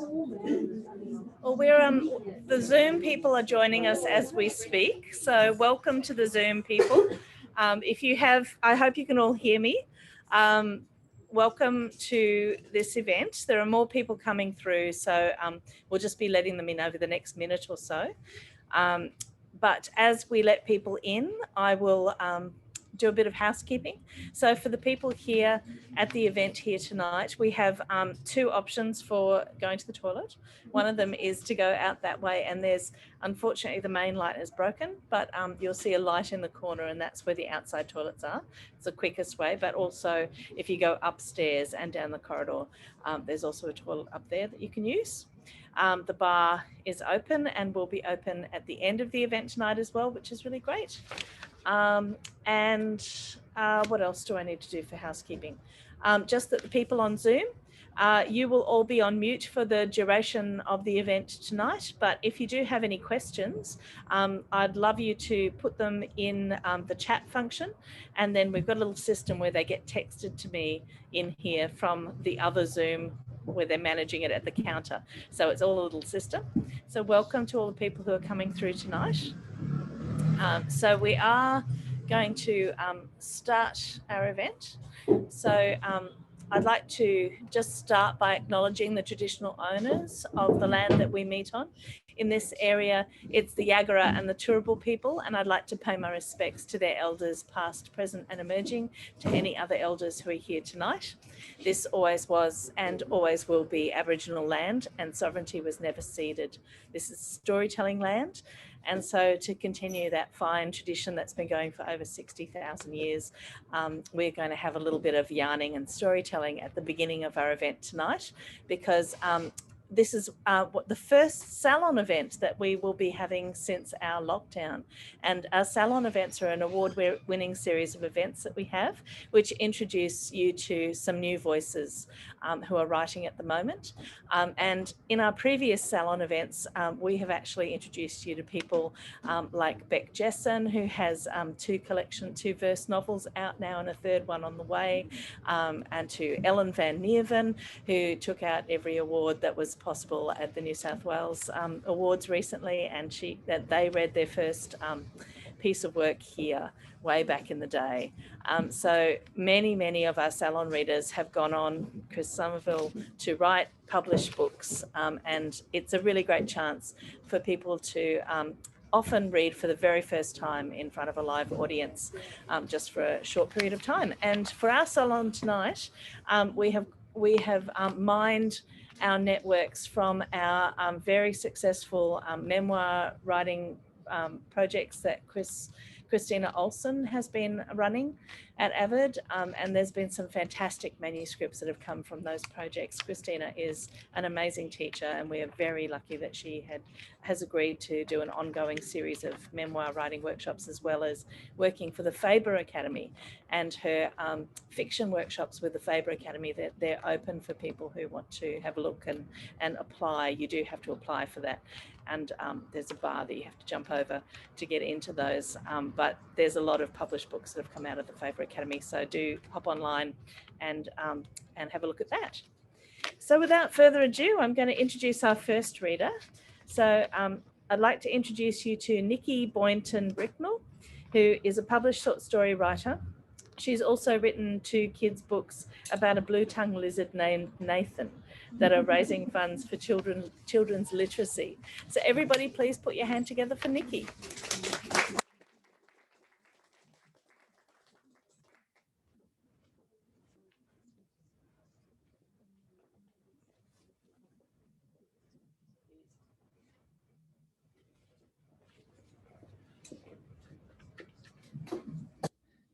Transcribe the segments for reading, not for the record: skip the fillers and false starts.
Well, the Zoom people are joining us as we speak. So welcome to the Zoom people. If you have, I hope you can all hear me. Welcome to this event. There are more people coming through, so we'll just be letting them in over the next minute or so. But as we let people in, I will do a bit of housekeeping. So for the people here at the event here tonight, we have two options for going to the toilet. One of them is to go out that way, and there's, unfortunately, the main light is broken, but you'll see a light in the corner, and that's where the outside toilets are. It's the quickest way, but also if you go upstairs and down the corridor, there's also a toilet up there that you can use. The bar is open and will be open at the end of the event tonight as well, which is really great. What else do I need to do for housekeeping? Just that the people on Zoom, you will all be on mute for the duration of the event tonight. But if you do have any questions, I'd love you to put them in the chat function. And then we've got a little system where they get texted to me in here from the other Zoom where they're managing it at the counter. So it's all a little system. So welcome to all the people who are coming through tonight. So we are going to start our event. So I'd like to just start by acknowledging the traditional owners of the land that we meet on. In this area, it's the Yagara and the Turrbal people, and I'd like to pay my respects to their elders, past, present and emerging, to any other elders who are here tonight. This always was and always will be Aboriginal land, and sovereignty was never ceded. This is storytelling land. And so to continue that fine tradition that's been going for over 60,000 years, we're going to have a little bit of yarning and storytelling at the beginning of our event tonight, because this is the first salon event that we will be having since our lockdown. And our salon events are an award-winning series of events that we have, which introduce you to some new voices who are writing at the moment. And in our previous salon events, we have actually introduced you to people like Beck Jessen, who has two verse novels out now and a third one on the way, and to Ellen van Neerven, who took out every award that was possible at the New South Wales Awards recently, and they read their first piece of work here way back in the day. So many of our salon readers have gone on, Chris Somerville, to write, publish books, and it's a really great chance for people to often read for the very first time in front of a live audience, just for a short period of time. And for our salon tonight, we have mined our networks from our very successful memoir writing projects that Christina Olsen has been running at Avid, and there's been some fantastic manuscripts that have come from those projects. Christina is an amazing teacher, and we are very lucky that she has agreed to do an ongoing series of memoir writing workshops, as well as working for the Faber Academy, and her fiction workshops with the Faber Academy. They're open for people who want to have a look and apply. You do have to apply for that, and there's a bar that you have to jump over to get into those, but there's a lot of published books that have come out of the Faber Academy, so do hop online and have a look at that. So without further ado, I'm going to introduce our first reader. So I'd like to introduce you to Nikki Boynton Bricknell, who is a published short story writer. She's also written 2 kids' books about a blue-tongued lizard named Nathan that are raising funds for children's literacy. So everybody, please put your hand together for Nikki.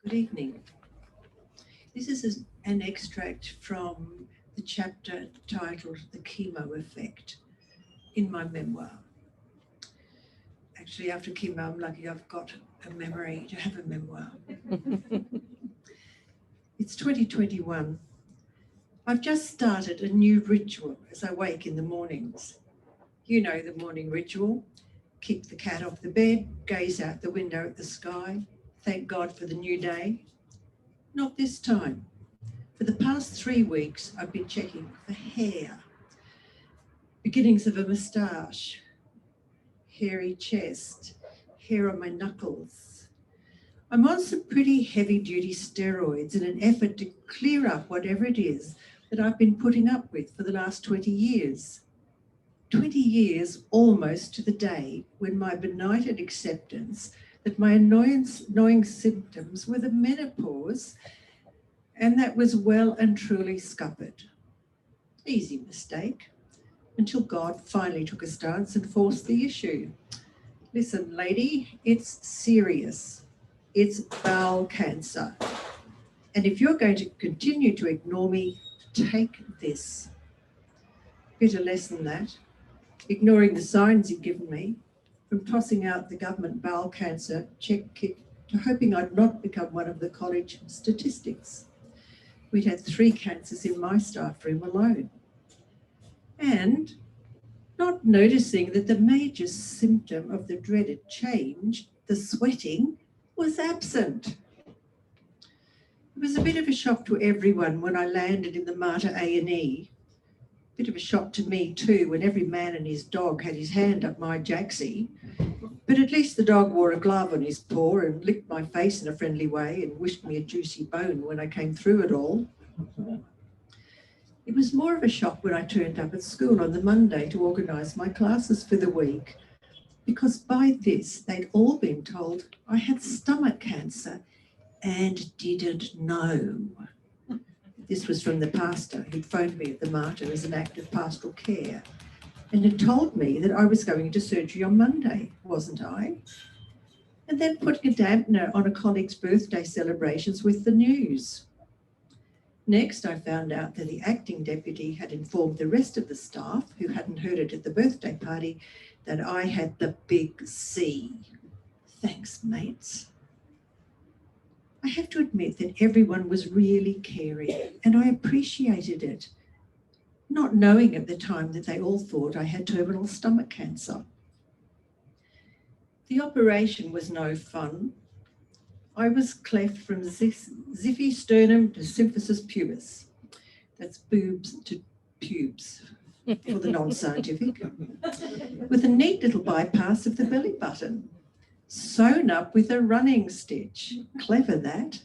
Good evening. This is an extract from the chapter titled The Chemo Effect in my memoir. Actually, after chemo, I'm lucky I've got a memory to have a memoir. It's 2021. I've just started a new ritual as I wake in the mornings. You know the morning ritual. Kick the cat off the bed, gaze out the window at the sky, thank God for the new day. Not this time. For the past 3 weeks, I've been checking for hair. beginnings of a moustache, hairy chest, hair on my knuckles. I'm on some pretty heavy-duty steroids in an effort to clear up whatever it is that I've been putting up with for the last 20 years. 20 years almost to the day when my benighted acceptance that my annoying symptoms were the menopause, and that was well and truly scuppered. Easy mistake, until God finally took a stance and forced the issue. Listen, lady, it's serious. It's bowel cancer. And if you're going to continue to ignore me, take this. Better less than that. Ignoring the signs you've given me, from tossing out the government bowel cancer check kit to hoping I'd not become one of the college statistics. We'd had 3 cancers in my staff room alone. And not noticing that the major symptom of the dreaded change, the sweating, was absent. It was a bit of a shock to everyone when I landed in the Mater A&E. Bit of a shock to me too when every man and his dog had his hand up my jacksie. But at least the dog wore a glove on his paw and licked my face in a friendly way and wished me a juicy bone when I came through it all. It was more of a shock when I turned up at school on the Monday to organise my classes for the week, because by this they'd all been told I had stomach cancer and didn't know. This was from the pastor who'd phoned me at the Mater as an act of pastoral care and had told me that I was going into surgery on Monday, wasn't I? And then putting a dampener on a colleague's birthday celebrations with the news. Next, I found out that the acting deputy had informed the rest of the staff, who hadn't heard it at the birthday party, that I had the big C. Thanks, mates. I have to admit that everyone was really caring, and I appreciated it, not knowing at the time that they all thought I had terminal stomach cancer. The operation was no fun. I was cleft from zippy sternum to symphysis pubis. That's boobs to pubes for the non-scientific, with a neat little bypass of the belly button, sewn up with a running stitch. Clever that.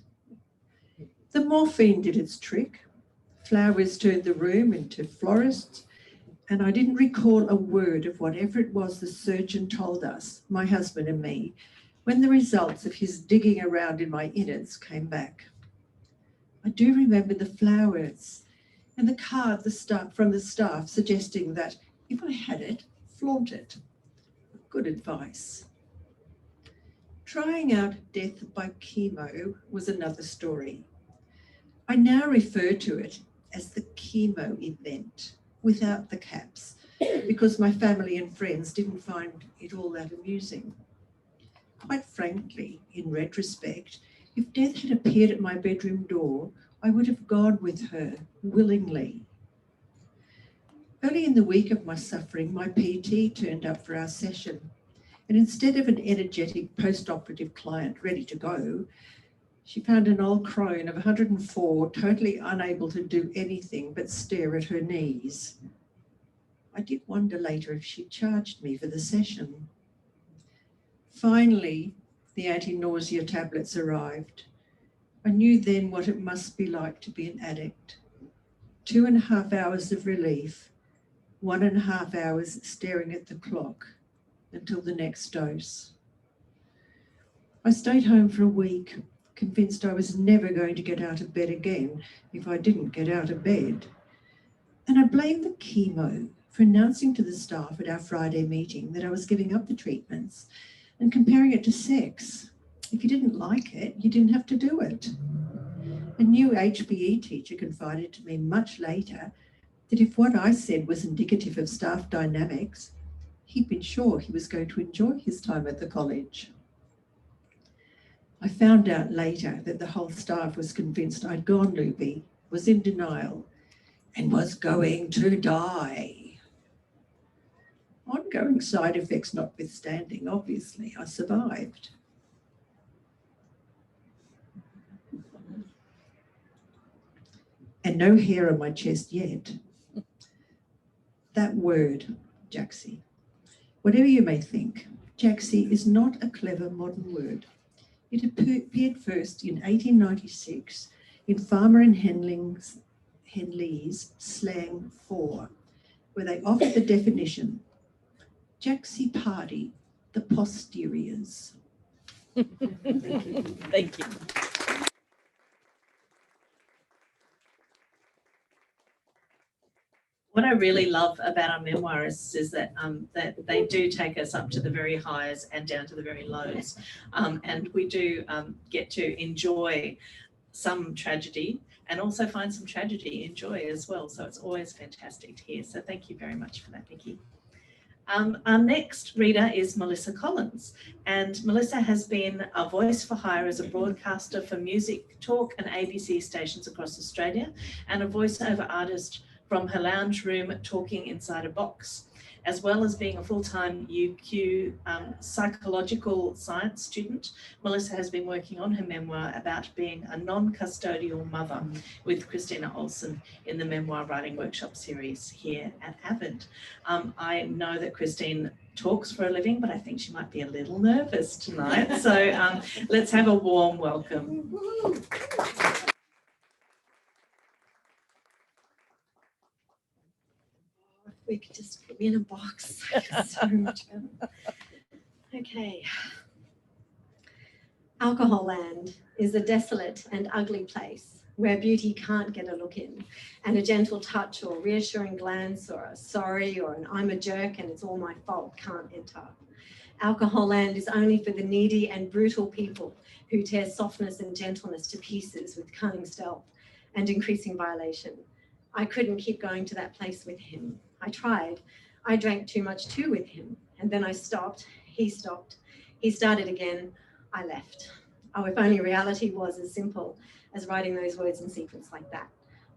The morphine did its trick. Flowers turned the room into florists, and I didn't recall a word of whatever it was the surgeon told us, my husband and me, when the results of his digging around in my innards came back. I do remember the flowers and the card from the staff suggesting that if I had it, flaunt it. Good advice. Trying out death by chemo was another story. I now refer to it as the chemo event, without the caps, because my family and friends didn't find it all that amusing. Quite frankly, in retrospect, if death had appeared at my bedroom door, I would have gone with her willingly. Early in the week of my suffering, my PT turned up for our session, and instead of an energetic post-operative client ready to go, she found an old crone of 104, totally unable to do anything but stare at her knees. I did wonder later if she charged me for the session. Finally, the anti-nausea tablets arrived. I knew then what it must be like to be an addict. 2.5 hours of relief, 1.5 hours staring at the clock until the next dose. I stayed home for a week, convinced I was never going to get out of bed again if I didn't get out of bed. And I blamed the chemo for announcing to the staff at our Friday meeting that I was giving up the treatments and comparing it to sex. If you didn't like it, you didn't have to do it. A new HBE teacher confided to me much later that if what I said was indicative of staff dynamics, he'd been sure he was going to enjoy his time at the college. I found out later that the whole staff was convinced I'd gone loopy, was in denial, and was going to die. Ongoing side effects notwithstanding, obviously, I survived. And no hair on my chest yet. That word, Jaxie. Whatever you may think, Jaxie is not a clever modern word. It appeared first in 1896 in Farmer and Henley's slang for, where they offered the definition, Jaxie party, the posteriors. Thank you. What I really love about our memoirists is that that they do take us up to the very highs and down to the very lows, and we do get to enjoy some tragedy and also find some tragedy in joy as well. So it's always fantastic to hear. So thank you very much for that, Nikki. Our next reader is Melissa Collins, and Melissa has been a voice for hire as a broadcaster for music, talk and ABC stations across Australia, and a voiceover artist from her lounge room talking inside a box, as well as being a full-time UQ psychological science student. Melissa has been working on her memoir about being a non-custodial mother with Christina Olsen in the Memoir Writing Workshop series here at Avid. I know that Christine talks for a living, but I think she might be a little nervous tonight. So let's have a warm welcome. We could just put me in a box. So much better. Okay. Alcohol Land is a desolate and ugly place where beauty can't get a look in, and a gentle touch or reassuring glance or a sorry or an I'm a jerk and it's all my fault can't enter. Alcohol Land is only for the needy and brutal people who tear softness and gentleness to pieces with cunning stealth and increasing violation. I couldn't keep going to that place with him. I tried. I drank too much too with him. And then I stopped. He stopped. He started again. I left. Oh, if only reality was as simple as writing those words in sequence like that.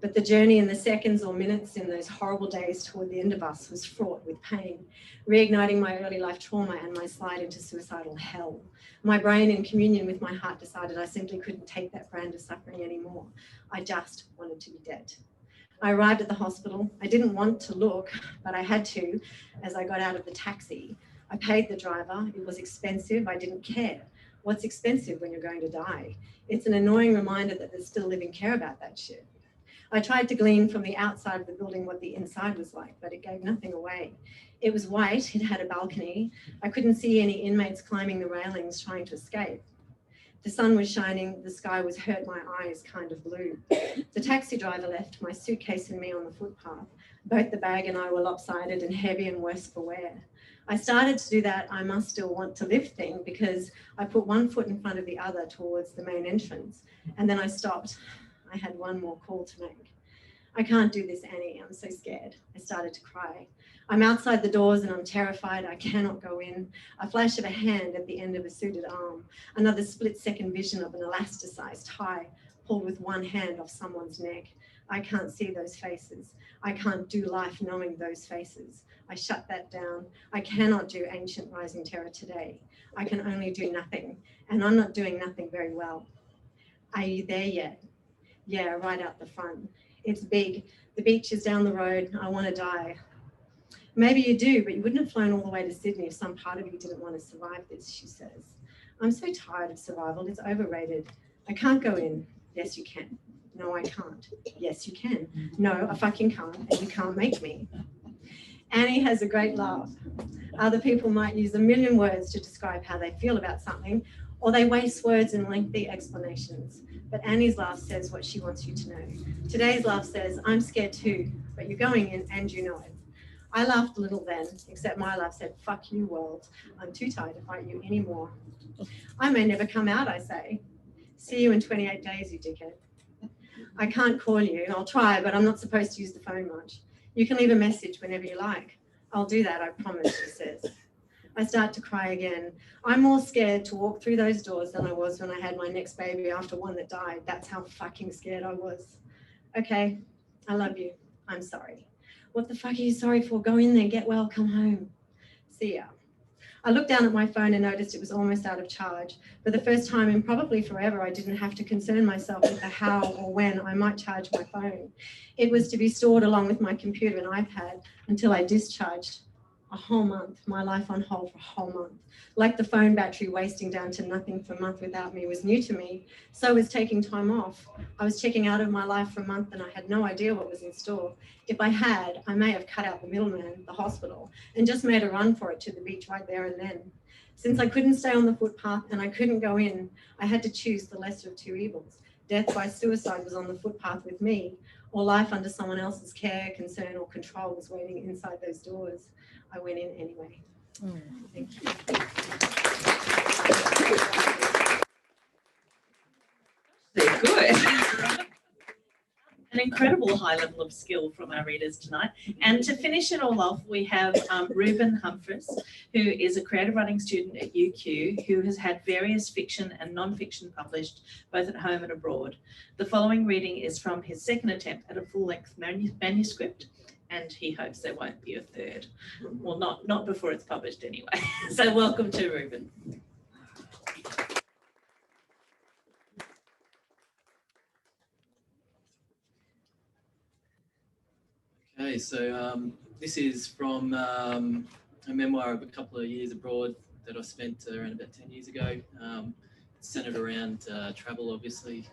But the journey in the seconds or minutes in those horrible days toward the end of us was fraught with pain, reigniting my early life trauma and my slide into suicidal hell. My brain, in communion with my heart, decided I simply couldn't take that brand of suffering anymore. I just wanted to be dead. I arrived at the hospital. I didn't want to look, but I had to as I got out of the taxi. I paid the driver. It was expensive. I didn't care. What's expensive when you're going to die? It's an annoying reminder that there's still living care about that shit. I tried to glean from the outside of the building what the inside was like, but it gave nothing away. It was white. It had a balcony. I couldn't see any inmates climbing the railings trying to escape. The sun was shining, the sky was hurt my eyes kind of blue. The taxi driver left my suitcase and me on the footpath. Both the bag and I were lopsided and heavy and worse for wear. I started to do that I must still want to live thing because I put one foot in front of the other towards the main entrance, and then I stopped. I had one more call to make. I can't do this, Annie. I'm so scared. I started to cry. I'm outside the doors and I'm terrified. I cannot go in. A flash of a hand at the end of a suited arm. Another split-second vision of an elasticized tie pulled with one hand off someone's neck. I can't see those faces. I can't do life knowing those faces. I shut that down. I cannot do ancient rising terror today. I can only do nothing, and I'm not doing nothing very well. Are you there yet? Yeah, right out the front. It's big. The beach is down the road. I want to die. Maybe you do, but you wouldn't have flown all the way to Sydney if some part of you didn't want to survive this, she says. I'm so tired of survival. It's overrated. I can't go in. Yes, you can. No, I can't. Yes, you can. No, I fucking can't, and you can't make me. Annie has a great laugh. Other people might use a million words to describe how they feel about something, or they waste words in lengthy explanations. But Annie's laugh says what she wants you to know. Today's laugh says, I'm scared too, but you're going in and you know it. I laughed a little then, except my laugh said, fuck you, world. I'm too tired to fight you anymore. I may never come out, I say. See you in 28 days, you dickhead. I can't call you. I'll try, but I'm not supposed to use the phone much. You can leave a message whenever you like. I'll do that, I promise, she says. I start to cry again. I'm more scared to walk through those doors than I was when I had my next baby after one that died. That's how fucking scared I was. Okay, I love you. I'm sorry. What the fuck are you sorry for? Go in there, get well, come home. See ya. I looked down at my phone and noticed it was almost out of charge. For the first time in probably forever, I didn't have to concern myself with the how or when I might charge my phone. It was to be stored along with my computer and iPad until I discharged. A whole month, my life on hold for a whole month. Like the phone battery wasting down to nothing for a month without me was new to me, so was taking time off. I was checking out of my life for a month and I had no idea what was in store. If I had, I may have cut out the middleman, the hospital, and just made a run for it to the beach right there and then. Since I couldn't stay on the footpath and I couldn't go in, I had to choose the lesser of two evils. Death by suicide was on the footpath with me, or life under someone else's care, concern, or control was waiting inside those doors. I went in anyway. Thank you. They're good. An incredible high level of skill from our readers tonight. And to finish it all off, we have Reuben Humphreys, who is a creative writing student at UQ, who has had various fiction and non-fiction published both at home and abroad. The following reading is from his second attempt at a full-length manuscript, and he hopes there won't be a third. Well, not before it's published anyway. So welcome to Reuben. Okay, so this is from a memoir of a couple of years abroad that I spent around about 10 years ago. It's centered around travel, obviously,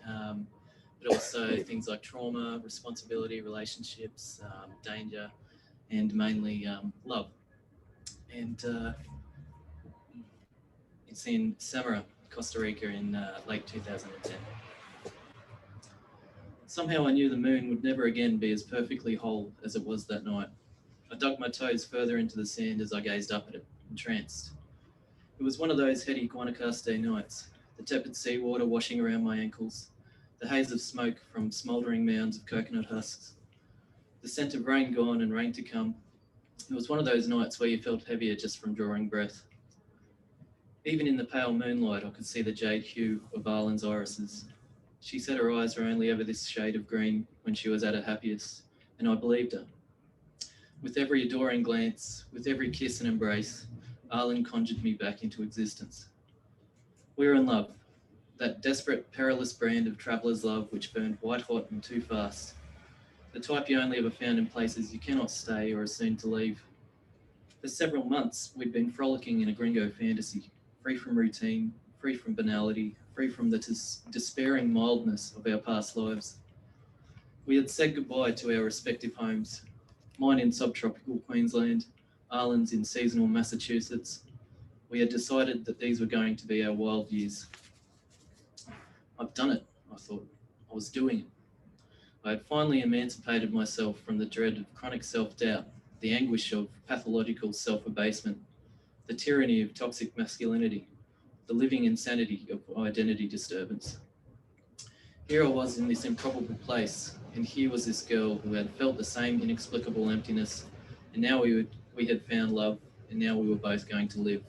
but also things like trauma, responsibility, relationships, danger, and mainly love. And it's in Samara, Costa Rica in late 2010. Somehow I knew the moon would never again be as perfectly whole as it was that night. I dug my toes further into the sand as I gazed up at it, entranced. It was one of those heady Guanacaste nights, the tepid seawater washing around my ankles, the haze of smoke from smouldering mounds of coconut husks, the scent of rain gone and rain to come. It was one of those nights where you felt heavier just from drawing breath. Even in the pale moonlight, I could see the jade hue of Arlen's irises. She said her eyes were only ever this shade of green when she was at her happiest, and I believed her. With every adoring glance, with every kiss and embrace, Arlen conjured me back into existence. We were in love, that desperate, perilous brand of traveller's love which burned white hot and too fast, the type you only ever found in places you cannot stay or are soon to leave. For several months, we'd been frolicking in a gringo fantasy, free from routine, free from banality, free from the despairing mildness of our past lives. We had said goodbye to our respective homes, mine in subtropical Queensland, Arlen's in seasonal Massachusetts. We had decided that these were going to be our wild years. I've done it, I thought. I was doing it. I had finally emancipated myself from the dread of chronic self-doubt, the anguish of pathological self-abasement, the tyranny of toxic masculinity, the living insanity of identity disturbance. Here I was in this improbable place, and here was this girl who had felt the same inexplicable emptiness, and now we had found love, and now we were both going to live.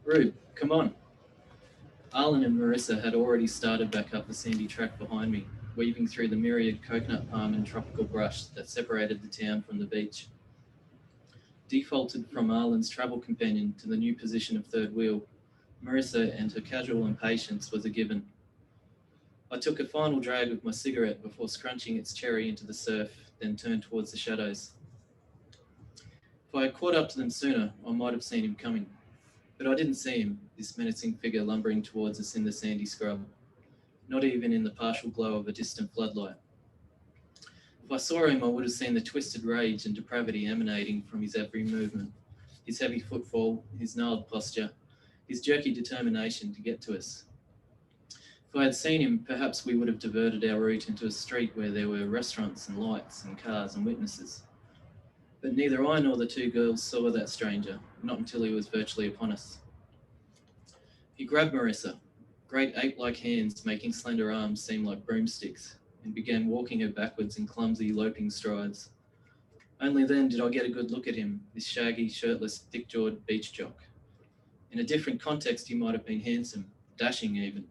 Rube, come on. Arlen and Marissa had already started back up the sandy track behind me, weaving through the myriad coconut palm and tropical brush that separated the town from the beach. Defaulted from Arlen's travel companion to the new position of third wheel, Marissa and her casual impatience was a given. I took a final drag of my cigarette before scrunching its cherry into the surf, then turned towards the shadows. If I had caught up to them sooner, I might have seen him coming. But I didn't see him, this menacing figure lumbering towards us in the sandy scrub, not even in the partial glow of a distant floodlight. If I saw him, I would have seen the twisted rage and depravity emanating from his every movement, his heavy footfall, his gnarled posture, his jerky determination to get to us. If I had seen him, perhaps we would have diverted our route into a street where there were restaurants and lights and cars and witnesses. But neither I nor the two girls saw that stranger, not until he was virtually upon us. He grabbed Marissa, great ape-like hands making slender arms seem like broomsticks, and began walking her backwards in clumsy, loping strides. Only then did I get a good look at him, this shaggy, shirtless, thick-jawed beach jock. In a different context, he might have been handsome, dashing even,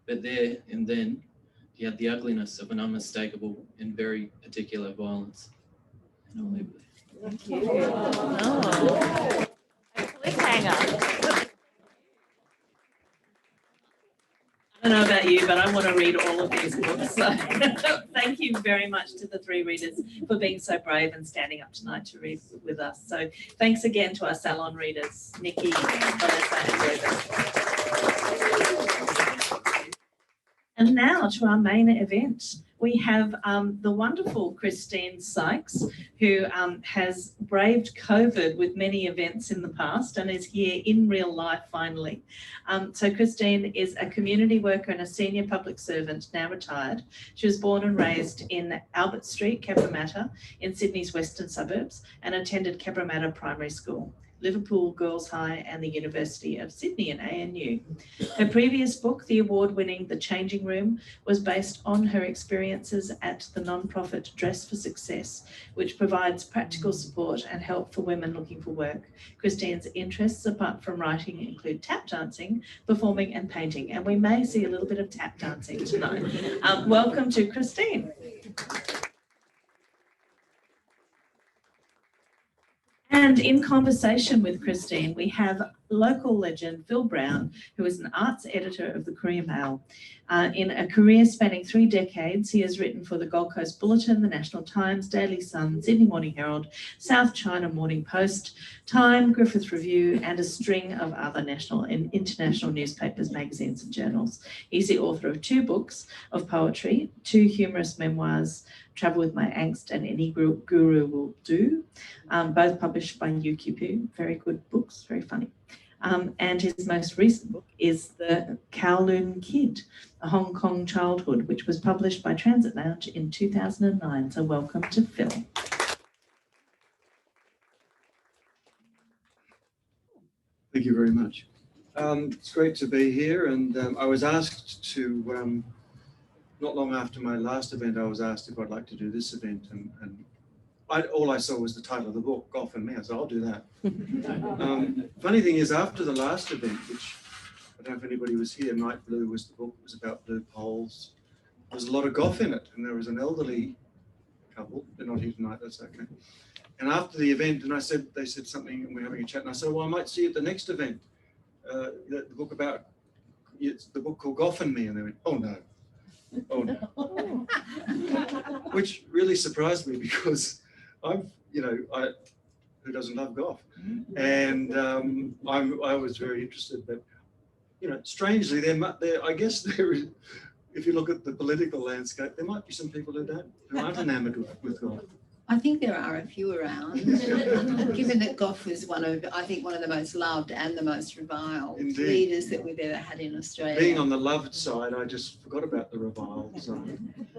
but there and then, he had the ugliness of an unmistakable and very particular violence. And I'll leave it there. Thank you. Oh. Hopefully cliffhanger. I don't know about you, but I want to read all of these books. So thank you very much to the three readers for being so brave and standing up tonight to read with us. So thanks again to our salon readers, Nikki, Vanessa and Reuben. And now to our main event. We have the wonderful Christine Sykes, who has braved COVID with many events in the past and is here in real life finally. So Christine is a community worker and a senior public servant, now retired. She was born and raised in Albert Street, Cabramatta, in Sydney's western suburbs, and attended Cabramatta Primary School, Liverpool Girls High and the University of Sydney and ANU. Her previous book, the award-winning The Changing Room, was based on her experiences at the non-profit Dress for Success, which provides practical support and help for women looking for work. Christine's interests, apart from writing, include tap dancing, performing and painting, and we may see a little bit of tap dancing tonight. Welcome to Christine. And in conversation with Christine, we have local legend Phil Brown, who is an arts editor of the Courier Mail. In a career spanning 3 decades, he has written for the Gold Coast Bulletin, the National Times, Daily Sun, Sydney Morning Herald, South China Morning Post, Time, Griffith Review, and a string of other national and international newspapers, magazines, and journals. He's the author of 2 books of poetry, 2 humorous memoirs, Travel with My Angst and Any Guru Will Do, both published by UQP. Very good books, very funny. And his most recent book is The Kowloon Kid, A Hong Kong Childhood, which was published by Transit Lounge in 2009. So welcome to Phil. Thank you very much. It's great to be here, and I was asked to, not long after my last event, I was asked if I'd like to do this event, and all I saw was the title of the book, Gough and Me. I said, I'll do that. Funny thing is, after the last event, which I don't know if anybody was here, Night Blue was the book, it was about blue poles. There was a lot of Gough in it, and there was an elderly couple. They're not here tonight, that's okay. And after the event, and they said something, and we're having a chat, and I said, well, I might see you at the next event. The book about, it's the book called Gough and Me, and they went, oh no. Oh no. Which really surprised me, because who doesn't love Gough? And I was very interested, but strangely, I guess there is, if you look at the political landscape, there might be some people who aren't enamored with Gough. I think there are a few around, given that Gough was one of the most loved and the most reviled leaders that we've ever had in Australia. Being on the loved side, I just forgot about the reviled side.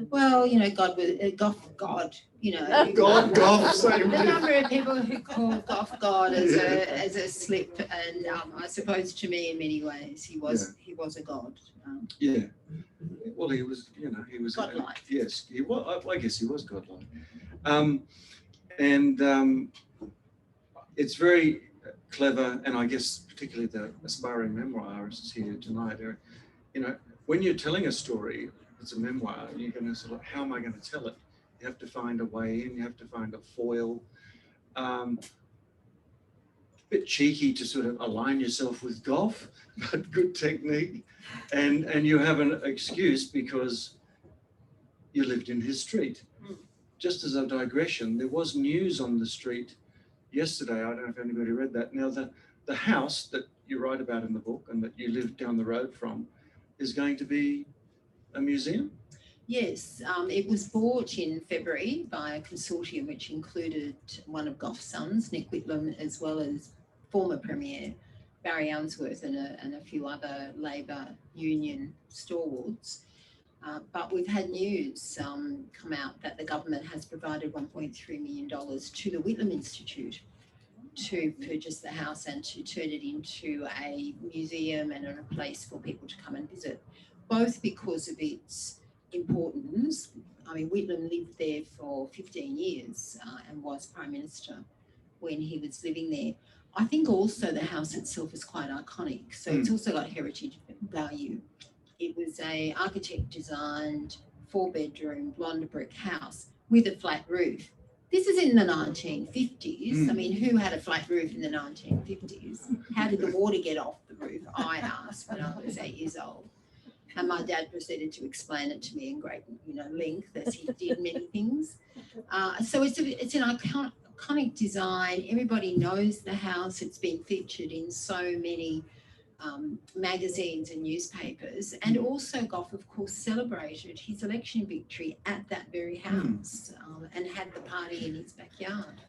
Well, God was Gough God. Gough, same the number of people who call Gough God as a slip, and I suppose to me, in many ways, he was a god. Yeah. Well, he was godlike. Yes, he was. I guess he was godlike. It's very clever, and I guess particularly the aspiring memoirists here tonight, when you're telling a story, it's a memoir, you're going to sort of, how am I going to tell it? You have to find a way in, you have to find a foil. A bit cheeky to sort of align yourself with Gough, but good technique. And you have an excuse because you lived in his street. Just as a digression, there was news on the street yesterday. I don't know if anybody read that. Now, the house that you write about in the book and that you live down the road from is going to be a museum? Yes, it was bought in February by a consortium which included one of Gough's sons, Nick Whitlam, as well as former Premier Barry Unsworth and a few other Labor Union stalwarts. But we've had news come out that the government has provided $1.3 million to the Whitlam Institute to purchase the house and to turn it into a museum and a place for people to come and visit, both because of its importance. I mean, Whitlam lived there for 15 years and was Prime Minister when he was living there. I think also the house itself is quite iconic, so it's also got heritage value. It was a architect designed 4-bedroom blonde brick house with a flat roof, this is in the 1950s. I mean, who had a flat roof in the 1950s? How did the water get off the roof? I asked when I was 8 years old. And my dad proceeded to explain it to me in great, length, as he did many things. So it's an iconic design. Everybody knows the house. It's been featured in so many magazines and newspapers. And also Gough, of course, celebrated his election victory at that very house and had the party in his backyard.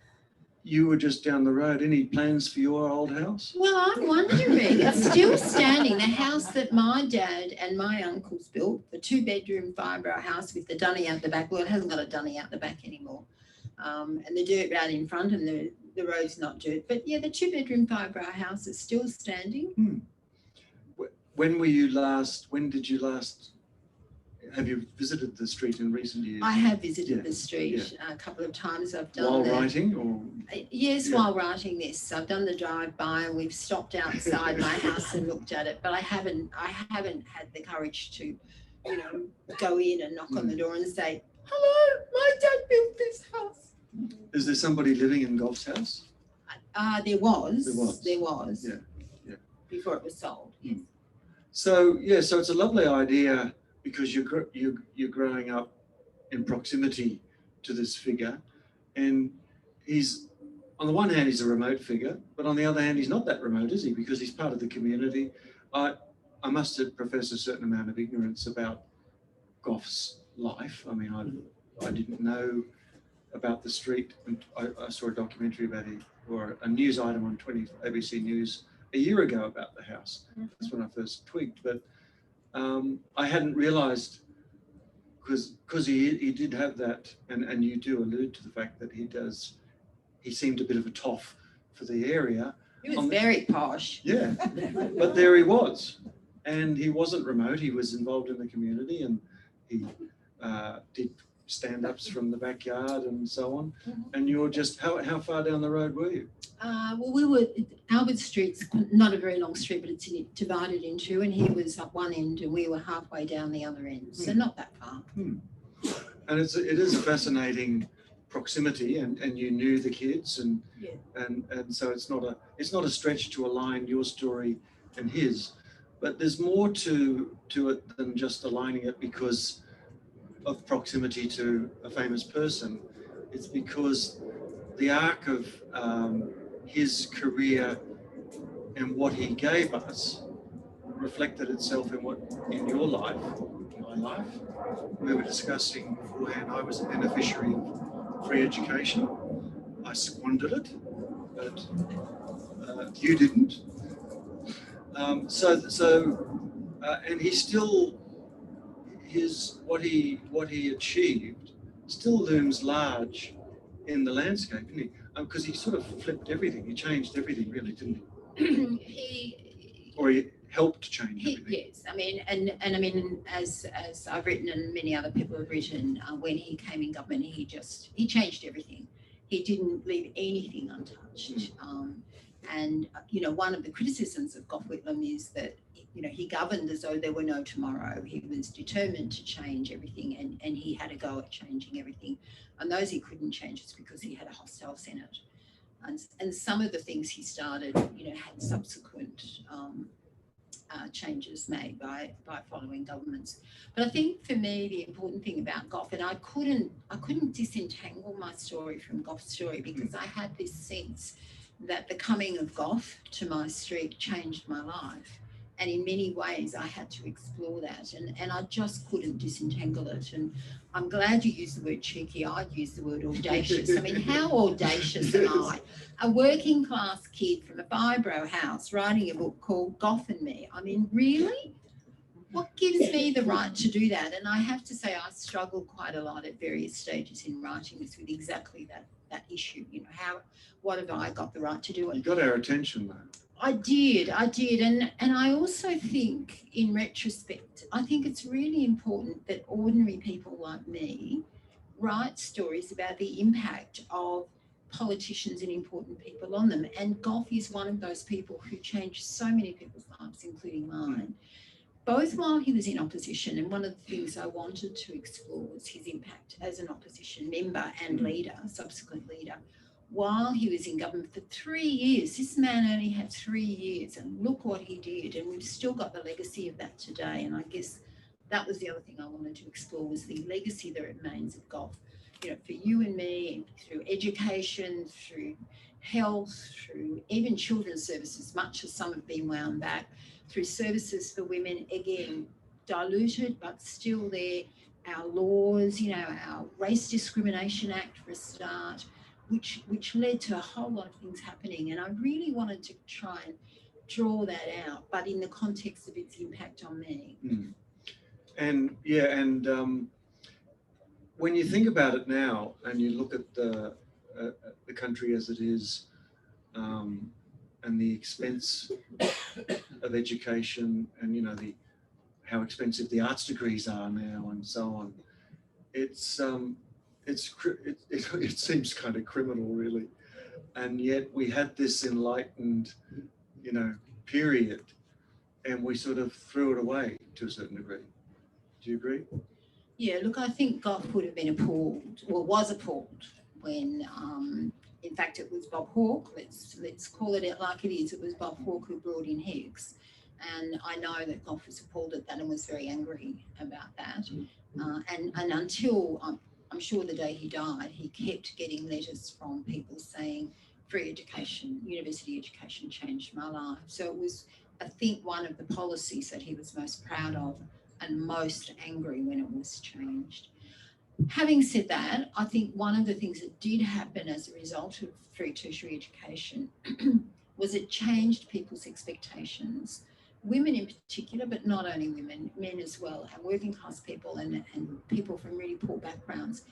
You were just down the road. Any plans for your old house? Well, I'm wondering, it's still standing. The house that my dad and my uncles built, the 2-bedroom 5-row house with the dunny out the back. Well, it hasn't got a dunny out the back anymore. And the dirt road in front, and the road's not dirt. But yeah, the 2-bedroom 5-row house is still standing. When did you last, have you visited the street in recent years? I have visited the street a couple of times. I've done While writing or? Yes, while writing this. I've done the drive-by and we've stopped outside my house and looked at it, but I haven't had the courage to, go in and knock on the door and say, hello, my dad built this house. Is there somebody living in Gough's house? There was. Yeah. Before it was sold, yes. So it's a lovely idea because you're growing up in proximity to this figure, and he's, on the one hand, he's a remote figure, but on the other hand, he's not that remote, is he? Because he's part of the community. I must profess a certain amount of ignorance about Gough's life. I mean, I didn't know about the street, and I saw a documentary about it, or a news item on ABC News a year ago about the house. That's when I first twigged, but I hadn't realised, because he did have that, and you do allude to the fact that he seemed a bit of a toff for the area. He was very posh. Yeah, but there he was, and he wasn't remote. He was involved in the community, and he did stand-ups from the backyard and so on. And you're just, how far down the road were you? Well, we were, Albert Street's not a very long street, but it's divided in two, and he was up one end and we were halfway down the other end, so not that far. And it is a fascinating proximity, and you knew the kids, and so it's not a stretch to align your story and his, but there's more to it than just aligning it because of proximity to a famous person. It's because the arc of his career and what he gave us reflected itself in your life, my life. We were discussing beforehand, I was a beneficiary of free education. I squandered it, but you didn't. And he still, what he achieved still looms large in the landscape, isn't he? Because he sort of flipped everything. He changed everything, really, didn't he? Or he helped change everything. Yes, I mean, and I mean, as I've written and many other people have written, when he came in government, he changed everything. He didn't leave anything untouched. And one of the criticisms of Gough Whitlam is that he governed as though there were no tomorrow. He was determined to change everything, and he had a go at changing everything. And those he couldn't change is because he had a hostile Senate. And some of the things he started, had subsequent changes made by following governments. But I think for me, the important thing about Gough, and I couldn't disentangle my story from Gough's story, because I had this sense that the coming of Gough to my street changed my life. And in many ways, I had to explore that, and I just couldn't disentangle it. And I'm glad you used the word cheeky. I'd use the word audacious. I mean, how audacious am I? A working class kid from a 5-row house writing a book called Gough and Me. I mean, really? What gives me the right to do that? And I have to say, I struggled quite a lot at various stages in writing this with exactly that issue. What have I got the right to do? You got our attention, though. I did. And I also think, in retrospect, I think it's really important that ordinary people like me write stories about the impact of politicians and important people on them. And Gough is one of those people who changed so many people's lives, including mine, both while he was in opposition. And one of the things I wanted to explore was his impact as an opposition member and leader, subsequent leader, while he was in government for 3 years. This man only had 3 years, and look what he did. And we've still got the legacy of that today. And I guess that was the other thing I wanted to explore, was the legacy that remains of Gough. You know, for you and me, through education, through health, through even children's services, much as some have been wound back, through services for women, again, diluted, but still there. Our laws, you know, our Race Discrimination Act for a start, which led to a whole lot of things happening. And I really wanted to try and draw that out, but in the context of its impact on me. And yeah, and when you think about it now, and you look at the country as it is, and the expense of education, and you know how expensive the arts degrees are now, and so on, it seems kind of criminal, really. And yet we had this enlightened, you know, period, and we sort of threw it away to a certain degree. Do you agree? Yeah, look, I think Gough would have been appalled, or was appalled, when, in fact, it was Bob Hawke. Let's call it like it is. It was Bob Hawke who brought in Higgs, and I know that Gough was appalled at that and was very angry about that. And until I'm sure the day he died, he kept getting letters from people saying, "Free education, university education changed my life." So it was, I think, one of the policies that he was most proud of and most angry when it was changed. Having said that, I think one of the things that did happen as a result of free tertiary education was it changed people's expectations, women in particular, but not only women, men as well, and working class people and people from really poor backgrounds.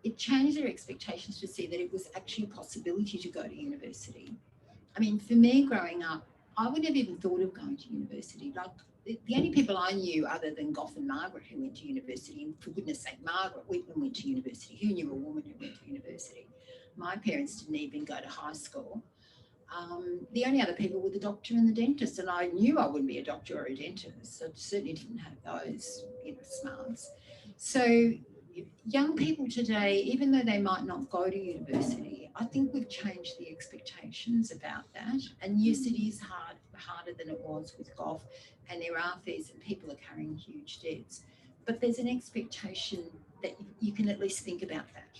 It changed their expectations to see that it was actually a possibility to go to university. I mean, for me growing up, I would have even thought of going to university. Like, the only people I knew other than Gough and Margaret who went to university, and for goodness sake, Margaret Whitlam went to university. Who knew a woman who went to university? My parents didn't even go to high school. The only other people were the doctor and the dentist, and I knew I wouldn't be a doctor or a dentist. So I certainly didn't have those, you know, smarts. So young people today, even though they might not go to university, I think we've changed the expectations about that. And yes, it is harder than it was with Gough, and there are fees and people are carrying huge debts. But there's an expectation that you can at least think about that.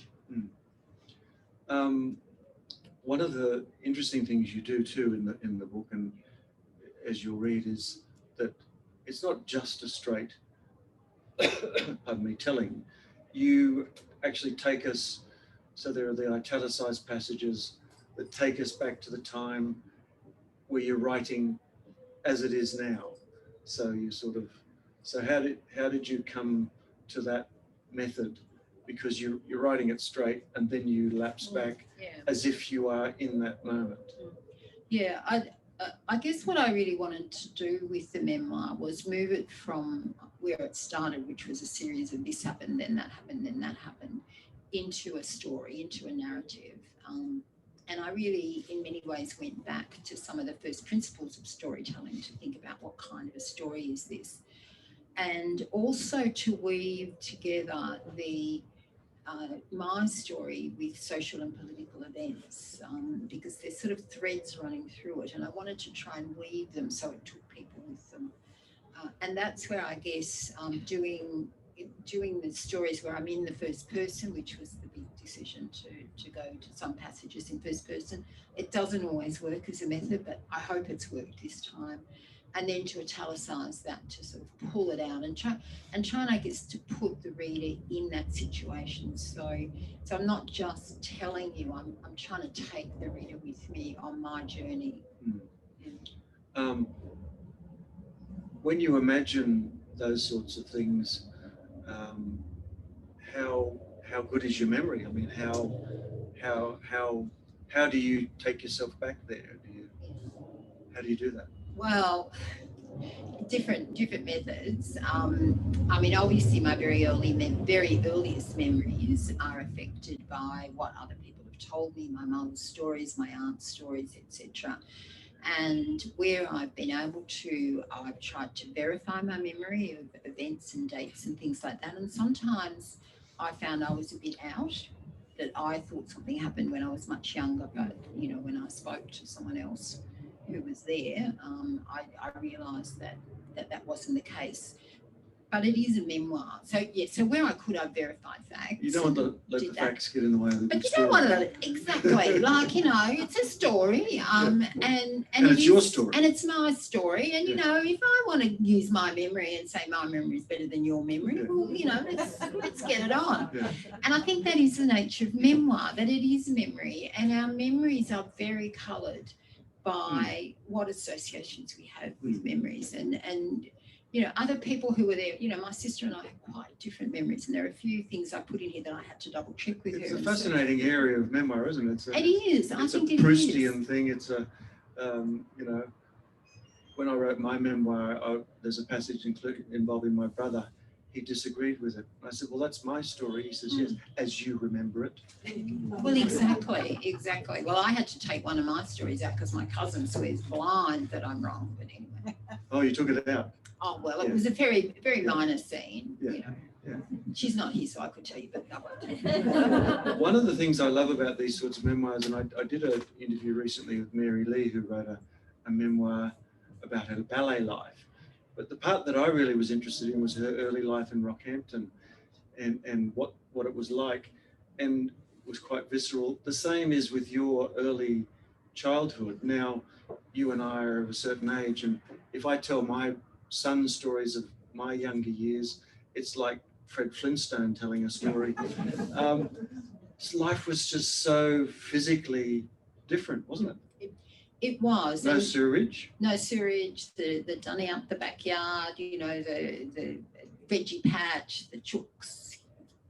One of the interesting things you do too in the book, and as you'll read, is that it's not just a straight, pardon me, telling. You actually take us, so there are the italicized passages that take us back to the time where you're writing as it is now. So you sort of, so how did you come to that method? Because you're writing it straight and then you lapse back as if you are in that moment. Yeah, I guess what I really wanted to do with the memoir was move it from where it started, which was a series of this happened, then that happened, then that happened, into a story, into a narrative. And I really, in many ways, went back to some of the first principles of storytelling to think about what kind of a story is this. And also to weave together my story with social and political events, because there's sort of threads running through it, and I wanted to try and weave them so it took people with them. And that's where I guess doing the stories where I'm in the first person, which was the big decision to go to some passages in first person. It doesn't always work as a method, but I hope it's worked this time. And then to italicize that, to sort of pull it out and try and I guess to put the reader in that situation. So I'm not just telling you, I'm trying to take the reader with me on my journey. When you imagine those sorts of things, how good is your memory? I mean, how do you take yourself back there? How do you do that? Well, different methods. I mean, obviously, my very earliest memories are affected by what other people have told me, my mum's stories, my aunt's stories, etc. And where I've been able to, I've tried to verify my memory of events and dates and things like that. And sometimes I found I was a bit out, that I thought something happened when I was much younger, but, you know, when I spoke to someone else who was there, I realised that wasn't the case. But it is a memoir. So, yeah, so where I could, I verified facts. You don't want to let the facts get in the way of the But good you story. don't want to, exactly, like, you know, it's a story, and it's your story. And it's my story, and, you know, if I want to use my memory and say my memory is better than your memory, well, you know, let's get it on. Yeah. And I think that is the nature of memoir, that it is memory, and our memories are very coloured by what associations we have with memories, and you know, other people who were there, you know, my sister and I have quite different memories, and there are a few things I put in here that I had to double check with her. It's a fascinating area of memoir, isn't it? It is. I think it is. It's a Proustian thing. It's a, you know, when I wrote my memoir, there's a passage involving my brother. He disagreed with it. I said, well, that's my story. He says, yes, as you remember it. Well, exactly. Well, I had to take one of my stories out because my cousin swears blind that I'm wrong, but anyway. Oh, you took it out? Oh, well, it was a very, very minor scene, Yeah. you know. Yeah. She's not here, so I could tell you, but no. One of the things I love about these sorts of memoirs, and I did an interview recently with Mary Lee, who wrote a memoir about her ballet life. But the part that I really was interested in was her early life in Rockhampton and what it was like, and it was quite visceral. The same is with your early childhood. Now, you and I are of a certain age, and if I tell my son's stories of my younger years, it's like Fred Flintstone telling a story. Life was just so physically different, wasn't it? It was. No sewerage? No sewerage, the dunny up the backyard, you know, the veggie patch, the chooks,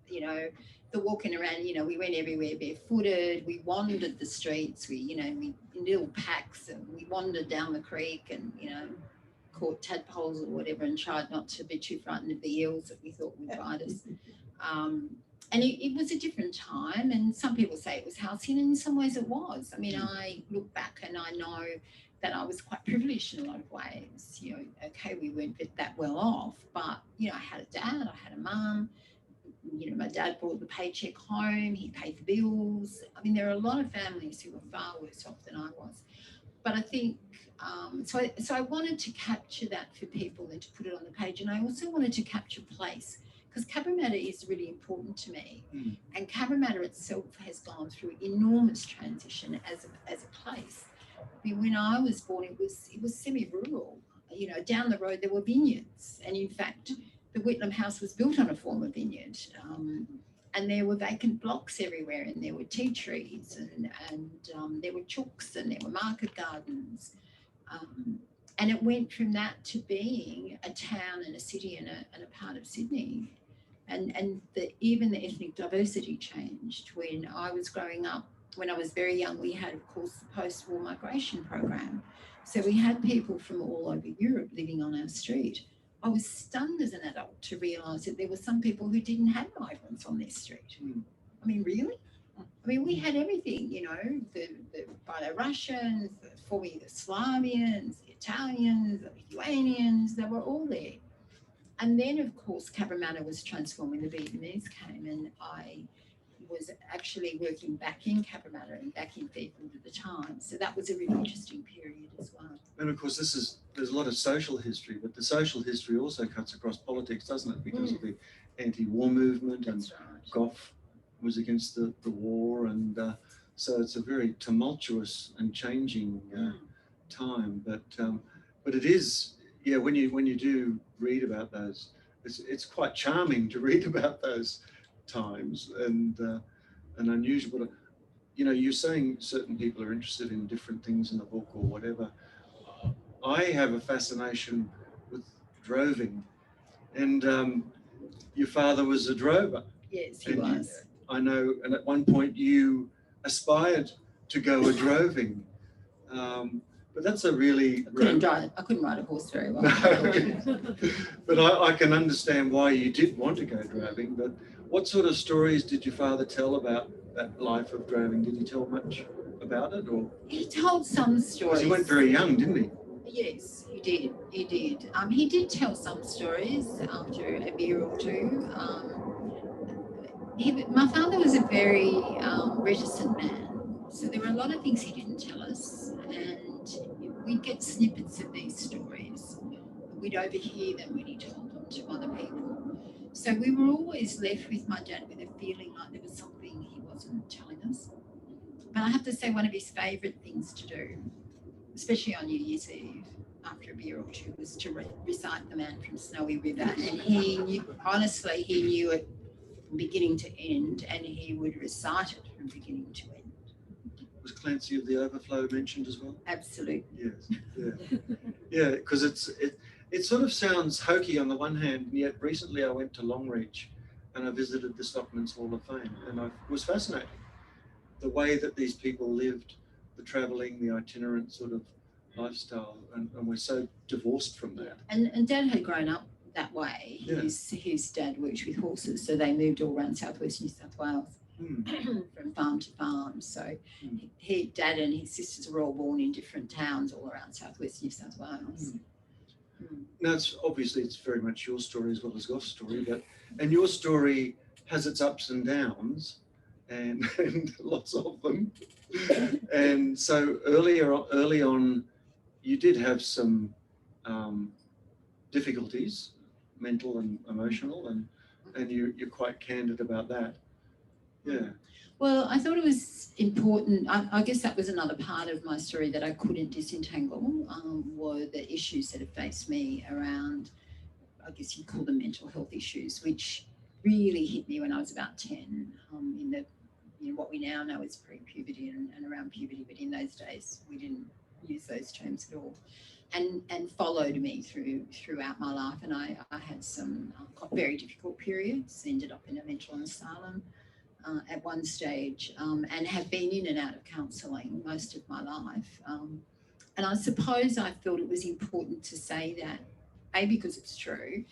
you know, the walking around, you know, we went everywhere barefooted, we wandered the streets, we in little packs, and we wandered down the creek and, you know, caught tadpoles or whatever and tried not to be too frightened of the eels that we thought would bite us. And it was a different time, and some people say it was halcyon, and in some ways it was. I mean, I look back and I know that I was quite privileged in a lot of ways. You know, okay, we weren't that well off, but, you know, I had a dad, I had a mum. You know, my dad brought the paycheck home, he paid the bills. I mean, there are a lot of families who were far worse off than I was. But I think, so I wanted to capture that for people and to put it on the page. And I also wanted to capture place, because Cabramatta is really important to me. And Cabramatta itself has gone through enormous transition as a place. I mean, when I was born, it was semi-rural. You know, down the road there were vineyards, and in fact, the Whitlam house was built on a former vineyard. And there were vacant blocks everywhere, and there were tea trees, and there were chooks, and there were market gardens. And it went from that to being a town and a city and a part of Sydney. And even the ethnic diversity changed. When I was growing up, when I was very young, we had, of course, the post-war migration program. So we had people from all over Europe living on our street. I was stunned as an adult to realise that there were some people who didn't have migrants on their street. I mean, really? I mean, we had everything, you know, the Belarusians, the Yugoslavians, the Italians, the Lithuanians, they were all there. And then, of course, Cabramatta was transformed when the Vietnamese came, and I was actually working back in Cabramatta and back in Fairfield at the time. So that was a really interesting period as well. And of course, there's a lot of social history, but the social history also cuts across politics, doesn't it? Because of the anti-war movement. That's and right. Gough was against the war, and so it's a very tumultuous and changing time. But it is, yeah. When you do read about those, it's quite charming to read about those times and unusual. But, you know, you're saying certain people are interested in different things in the book or whatever. I have a fascination with droving, and your father was a drover. Yes, he was. I know, and at one point you aspired to go a droving, but that's a really... I couldn't ride a horse very well. No. But I can understand why you did want to go droving. But what sort of stories did your father tell about that life of droving? Did he tell much about it, or? He told some stories. Because he went very young, didn't he? Yes, he did. He did tell some stories after a beer or two. my father was a very reticent man. So there were a lot of things he didn't tell us, and we'd get snippets of these stories. We'd overhear them when he told them to other people. So we were always left with my dad with a feeling like there was something he wasn't telling us. But I have to say, one of his favourite things to do, especially on New Year's Eve, after a beer or two, was to recite The Man from Snowy River. And he knew, honestly, he knew it from beginning to end, and he would recite it from beginning to end. Was Clancy of the Overflow mentioned as well? Absolutely. Yes, yeah. Yeah, because it sort of sounds hokey on the one hand, and yet recently I went to Longreach and I visited the Stockman's Hall of Fame, and I was fascinated. The way that these people lived, the travelling, the itinerant sort of lifestyle, and we're so divorced from that. And Dad had grown up that way. Yeah. His dad worked with horses, so they moved all around southwest New South Wales from farm to farm. So Dad and his sisters were all born in different towns all around southwest New South Wales. Now, it's very much your story as well as Gough's story, and your story has its ups and downs, and lots of them. And so early on, you did have some difficulties, mental and emotional, and you're quite candid about that. Yeah. Well, I thought it was important. I guess that was another part of my story that I couldn't disentangle, were the issues that have faced me around, I guess you'd call them mental health issues, which really hit me when I was about 10, in the, what we now know is pre-puberty and around puberty, but in those days we didn't use those terms at all, and followed me throughout my life. And I had some very difficult periods, ended up in a mental asylum at one stage, and have been in and out of counselling most of my life. And I suppose I felt it was important to say that, A, because it's true,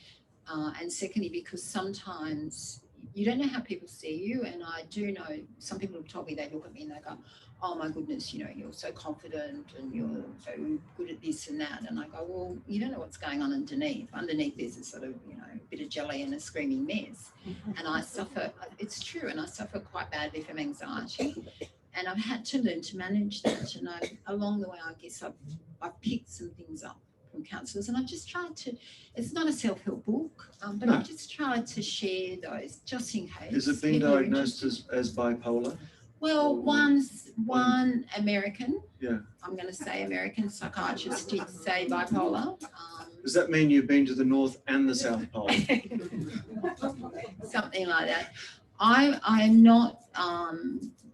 and secondly, because sometimes you don't know how people see you. And I do know some people have told me, they look at me and they go, oh my goodness, you're so confident and you're so good at this and that. And I go, well, you don't know what's going on underneath. Underneath there's a sort of, a bit of jelly and a screaming mess. And I suffer, it's true, and I suffer quite badly from anxiety. And I've had to learn to manage that. And along the way, I guess I've picked some things up from counsellors, and I've just tried to, it's not a self-help book, but I've just tried to share those just in case. Has it been diagnosed as bipolar? Well, one American, yeah, I'm going to say American psychiatrist did say bipolar. Does that mean you've been to the North and the South Pole? Something like that. I am not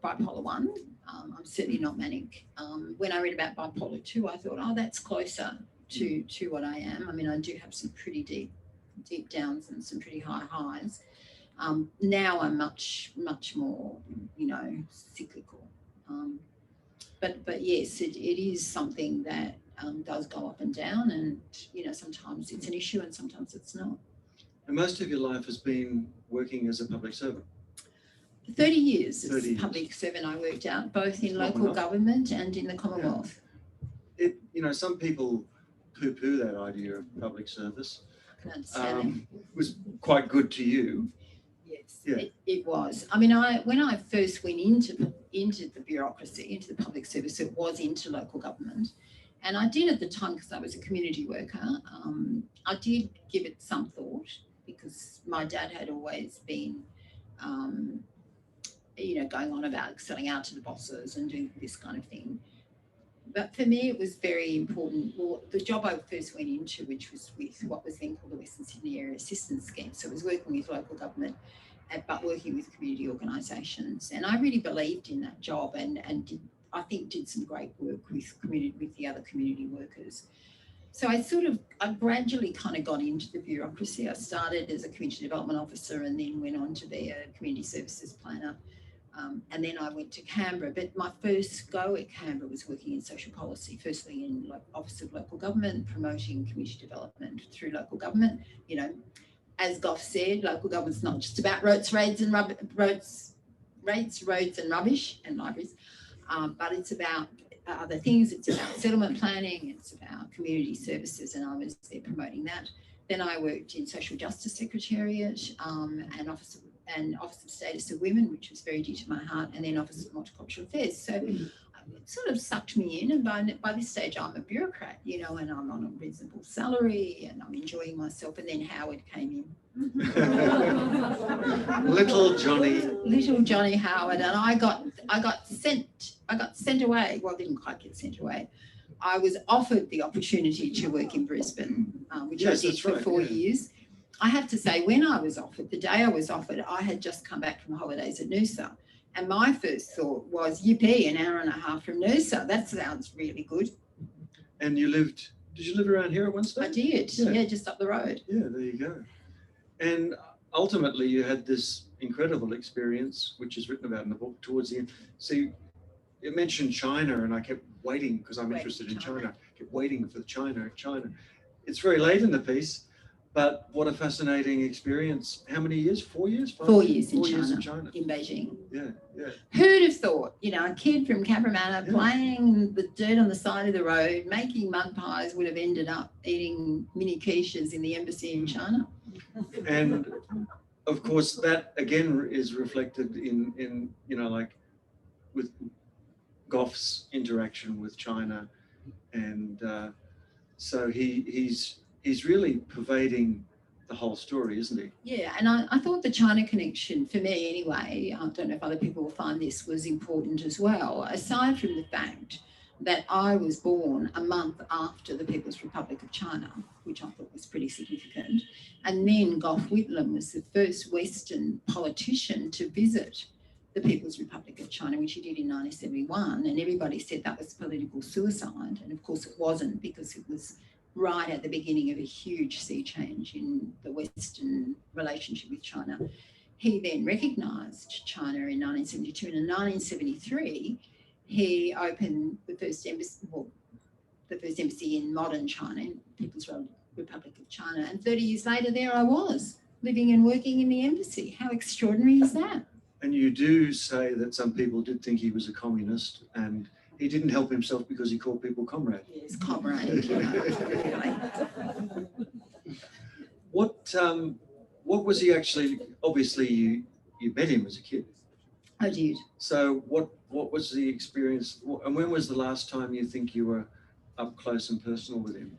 bipolar 1. I'm certainly not manic. When I read about bipolar 2, I thought, oh, that's closer to what I am. I mean, I do have some pretty deep downs and some pretty high highs. Now I'm much more, cyclical. But yes, it is something that does go up and down, and sometimes it's an issue and sometimes it's not. And most of your life has been working as a public servant. 30 years as a public servant I worked out, both in local government and in the Commonwealth. Yeah. Some people poo-poo that idea of public service. I can understand it was quite good to you. Yes, yeah. It was. I mean, when I first went into the bureaucracy, into the public service, it was into local government. And I did at the time, because I was a community worker, I did give it some thought, because my dad had always been, going on about selling out to the bosses and doing this kind of thing. But for me, it was very important. Well, the job I first went into, which was with what was then called the Western Sydney Area Assistance Scheme. So it was working with local government, but working with community organisations. And I really believed in that job, and did some great work with the other community workers. So I gradually kind of got into the bureaucracy. I started as a community development officer and then went on to be a community services planner. And then I went to Canberra, but my first go at Canberra was working in social policy, firstly in Office of Local Government, promoting community development through local government. As Gough said, local government's not just about roads, and rubbish, and libraries, but it's about other things. It's about settlement planning, it's about community services, and I was there promoting that. Then I worked in Social Justice Secretariat and Office of and Office of Status of Women, which was very dear to my heart, and then Office of Multicultural Affairs. So it sort of sucked me in, and by this stage I'm a bureaucrat, you know, and I'm on a reasonable salary and I'm enjoying myself. And then Howard came in. Little Johnny Howard, and I got sent away. Well, I didn't quite get sent away. I was offered the opportunity to work in Brisbane, which Yes, I did that's for right, 4 yeah. years. I have to say, when I was offered, the day I was offered, I had just come back from holidays at Noosa. And my first thought was, yippee, an hour and a half from Noosa. That sounds really good. And did you live around here at one stage? I did, yeah, just up the road. Yeah, there you go. And ultimately you had this incredible experience, which is written about in the book towards the end. See, you mentioned China, and I kept waiting because I'm interested in China. I kept waiting for China. It's very late in the piece, but what a fascinating experience. How many years? 4 years? 4 years in 4 years in China, China. in Beijing. Yeah, yeah. Who'd have thought, you know, a kid from Cabramatta Yeah. playing with dirt on the side of the road, making mud pies, would have ended up eating mini quiches in the embassy in China. And of course, that again is reflected in you know, like with Gough's interaction with China, and so he's really pervading the whole story, isn't he? Yeah, and I thought the China connection, for me anyway, I don't know if other people will find this, was important as well, aside from the fact that I was born a month after the People's Republic of China, which I thought was pretty significant. And then Gough Whitlam was the first Western politician to visit the People's Republic of China, which he did in 1971. And everybody said that was political suicide. And of course it wasn't, because it was right at the beginning of a huge sea change in the Western relationship with China. He then recognised China in 1972, and in 1973, he opened the first embassy in modern China, in People's Republic of China. And 30 years later, there I was, living and working in the embassy. How extraordinary is that? And you do say that some people did think he was a communist, and he didn't help himself because he called people comrade. Yes, comrade, you know, really. What was he actually? Obviously, you met him as a kid. I did. So what was the experience? And when was the last time you think you were up close and personal with him?